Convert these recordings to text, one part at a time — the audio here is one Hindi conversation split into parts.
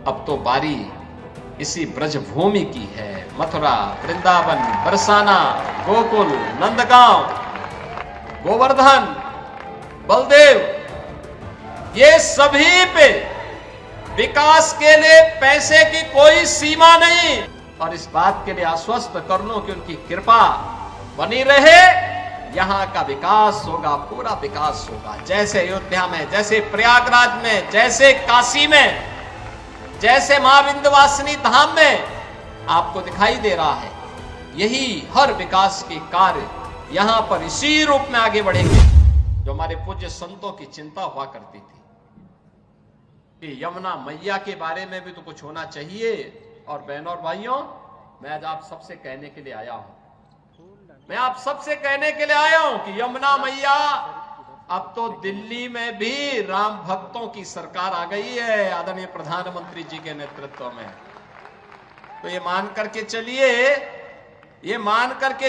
अब तो बारी इसी ब्रजभूमि की है। मथुरा, वृंदावन, बरसाना, गोकुल, नंदगांव, गोवर्धन, बलदेव, ये सभी पे विकास के लिए पैसे की कोई सीमा नहीं। और इस बात के लिए आश्वस्त कर लो कि उनकी कृपा बनी रहे, यहां का विकास होगा, पूरा विकास होगा। जैसे अयोध्या में, जैसे प्रयागराज में, जैसे काशी में, जैसे मां विंध्यवासिनी धाम में आपको दिखाई दे रहा है, यही हर विकास के कार्य यहां पर इसी रूप में आगे बढ़ेंगे। जो हमारे पूज्य संतों की चिंता हुआ करती थी कि यमुना मैया के बारे में भी तो कुछ होना चाहिए। और बहनों और भाइयों, मैं आज आप सबसे कहने के लिए आया हूं, मैं आप सबसे कहने के लिए आया हूं कि यमुना मैया, अब तो दिल्ली में भी राम भक्तों की सरकार आ गई है आदरणीय प्रधानमंत्री जी के नेतृत्व में। तो ये मान करके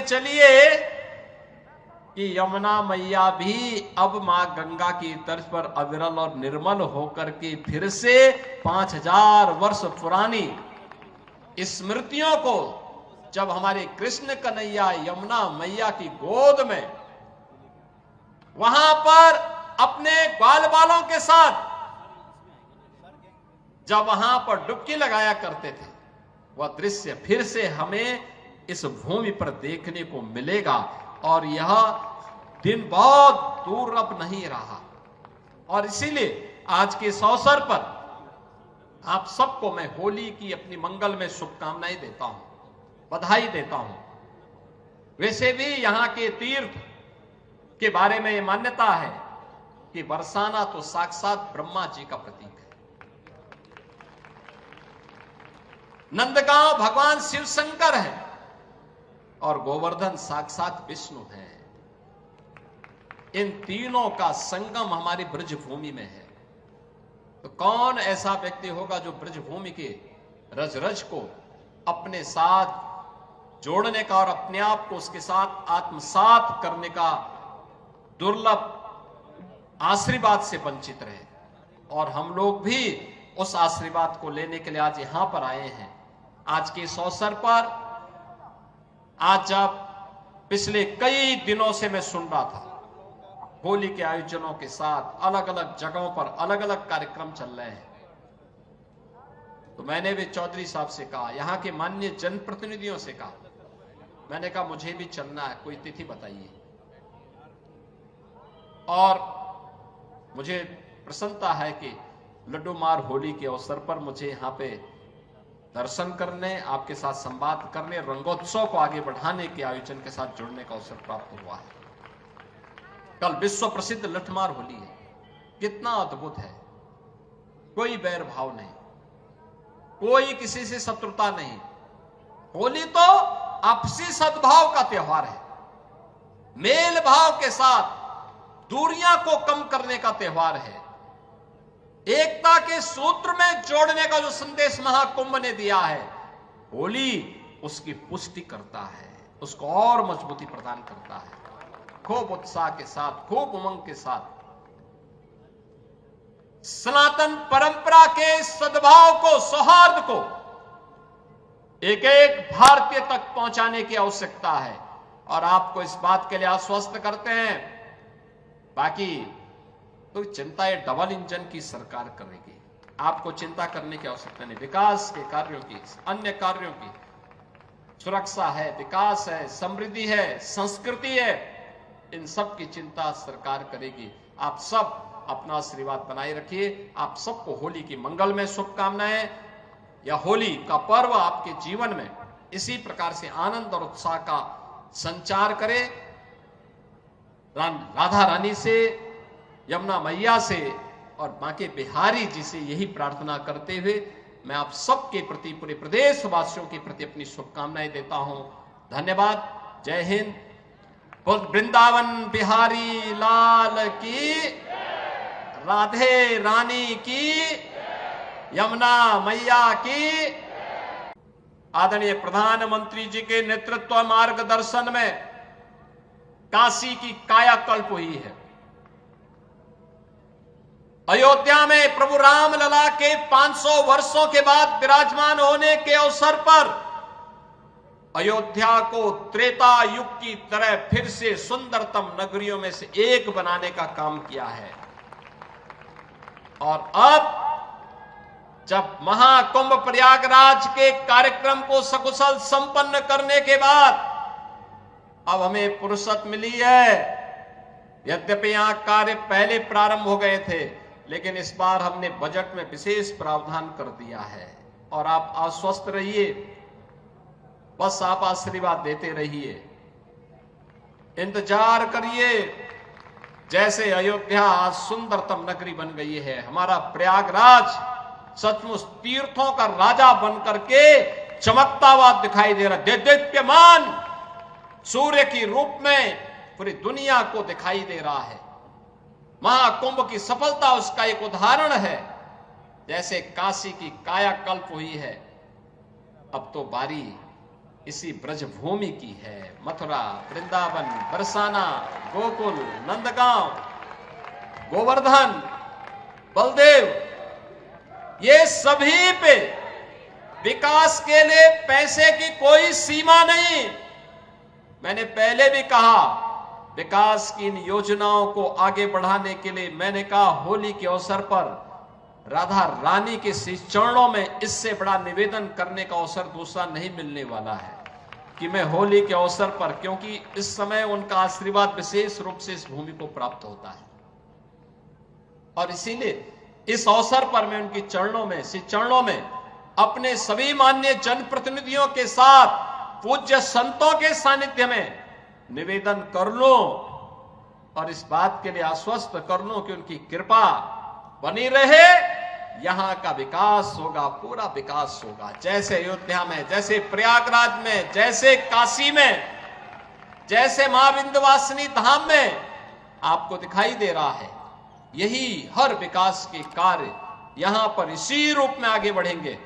चलिए कि यमुना मैया भी अब मां गंगा की तर्ज पर अविरल और निर्मल होकर के फिर से 5000 वर्ष पुरानी स्मृतियों को, जब हमारे कृष्ण कन्हैया यमुना मैया की गोद में वहां पर अपने ग्वाल बालों के साथ जब वहां पर डुबकी लगाया करते थे, वह दृश्य फिर से हमें इस भूमि पर देखने को मिलेगा। और यह दिन बहुत दूर अब नहीं रहा। और इसीलिए आज के इस अवसर पर आप सबको मैं होली की अपनी मंगल में शुभकामनाएं देता हूं, बधाई देता हूं। वैसे भी यहां के तीर्थ के बारे में यह मान्यता है कि बरसाना तो साक्षात ब्रह्मा जी का प्रतीक है, नंदगांव भगवान शिव शंकर है, और गोवर्धन साक्षात विष्णु है। इन तीनों का संगम हमारी ब्रजभूमि में है। तो कौन ऐसा व्यक्ति होगा जो ब्रजभूमि के रज रज को अपने साथ जोड़ने का और अपने आप को उसके साथ आत्मसात करने का दुर्लभ आशीर्वाद से वंचित रहे। और हम लोग भी उस आशीर्वाद को लेने के लिए आज यहां पर आए हैं। आज के इस अवसर पर, आज जब पिछले कई दिनों से मैं सुन रहा था होली के आयोजनों के साथ अलग अलग जगहों पर अलग अलग कार्यक्रम चल रहे हैं, तो मैंने भी चौधरी साहब से कहा, यहां के माननीय जनप्रतिनिधियों से कहा, मैंने कहा मुझे भी चलना है, कोई तिथि बताइए। और मुझे प्रसन्नता है कि लड्डू मार होली के अवसर पर मुझे यहां पे दर्शन करने, आपके साथ संवाद करने, रंगोत्सव को आगे बढ़ाने के आयोजन के साथ जुड़ने का अवसर प्राप्त हुआ है। कल विश्व प्रसिद्ध लठमार होली है, कितना अद्भुत है। कोई बैर भाव नहीं, कोई किसी से शत्रुता नहीं। होली तो आपसी सद्भाव का त्योहार है, मेल भाव के साथ दूरियां को कम करने का त्योहार है, एकता के सूत्र में जोड़ने का जो संदेश महाकुंभ ने दिया है, होली उसकी पुष्टि करता है, उसको और मजबूती प्रदान करता है। खूब उत्साह के साथ, खूब उमंग के साथ सनातन परंपरा के सद्भाव को, सौहार्द को एक एक भारतीय तक पहुंचाने की आवश्यकता है। और आपको इस बात के लिए आश्वस्त करते हैं, बाकी तो चिंता ये डबल इंजन की सरकार करेगी, आपको चिंता करने की आवश्यकता नहीं। विकास के कार्यों की, अन्य कार्यों की, सुरक्षा है, विकास है, समृद्धि है, संस्कृति है, इन सब की चिंता सरकार करेगी। आप सब अपना आशीर्वाद बनाए रखिए। आप सबको होली की मंगल में शुभकामनाएं। यह होली का पर्व आपके जीवन में इसी प्रकार से आनंद और उत्साह का संचार करे। राधा रानी से, यमुना मैया से और बांके बिहारी जी से यही प्रार्थना करते हुए मैं आप सबके प्रति, पूरे प्रदेशवासियों के प्रति अपनी शुभकामनाएं देता हूं। धन्यवाद। जय हिंद। वृंदावन बिहारी लाल की, राधे रानी की, यमुना मैया की। आदरणीय प्रधानमंत्री जी के नेतृत्व मार्गदर्शन में काशी की कायाकल्प हुई है। अयोध्या में प्रभु राम लला के 500 वर्षों के बाद विराजमान होने के अवसर पर अयोध्या को त्रेता युग की तरह फिर से सुंदरतम नगरियों में से एक बनाने का काम किया है। और अब जब महाकुंभ प्रयागराज के कार्यक्रम को सकुशल संपन्न करने के बाद अब हमें फुर्सत मिली है। यद्यपि यहां कार्य पहले प्रारंभ हो गए थे, लेकिन इस बार हमने बजट में विशेष प्रावधान कर दिया है। और आप आश्वस्त रहिए, बस आप आशीर्वाद देते रहिए, इंतजार करिए। जैसे अयोध्या आज सुंदरतम नगरी बन गई है, हमारा प्रयागराज सचमुच तीर्थों का राजा बनकर के चमकता हुआ दिखाई दे रहा है। दीप्यमान सूर्य की रूप में पूरी दुनिया को दिखाई दे रहा है। महाकुंभ की सफलता उसका एक उदाहरण है। जैसे काशी की कायाकल्प हुई है, अब तो बारी इसी ब्रजभूमि की है। मथुरा, वृंदावन, बरसाना, गोकुल, नंदगांव, गोवर्धन, बलदेव, ये सभी पे विकास के लिए पैसे की कोई सीमा नहीं। मैंने पहले भी कहा, विकास की इन योजनाओं को आगे बढ़ाने के लिए मैंने कहा, होली के अवसर पर राधा रानी के चरणों में इससे बड़ा निवेदन करने का अवसर दूसरा नहीं मिलने वाला है कि मैं होली के अवसर पर, क्योंकि इस समय उनका आशीर्वाद विशेष रूप से इस भूमि को प्राप्त होता है। और इसीलिए इस अवसर पर मैं उनकी चरणों में अपने सभी माननीय जनप्रतिनिधियों के साथ पूज्य संतों के सानिध्य में निवेदन कर लूं और इस बात के लिए आश्वस्त कर लूं कि उनकी कृपा बनी रहे। यहां का विकास होगा, पूरा विकास होगा। जैसे अयोध्या में, जैसे प्रयागराज में, जैसे काशी में, जैसे मां विंध्यवासिनी धाम में आपको दिखाई दे रहा है, यही हर विकास के कार्य यहां पर इसी रूप में आगे बढ़ेंगे।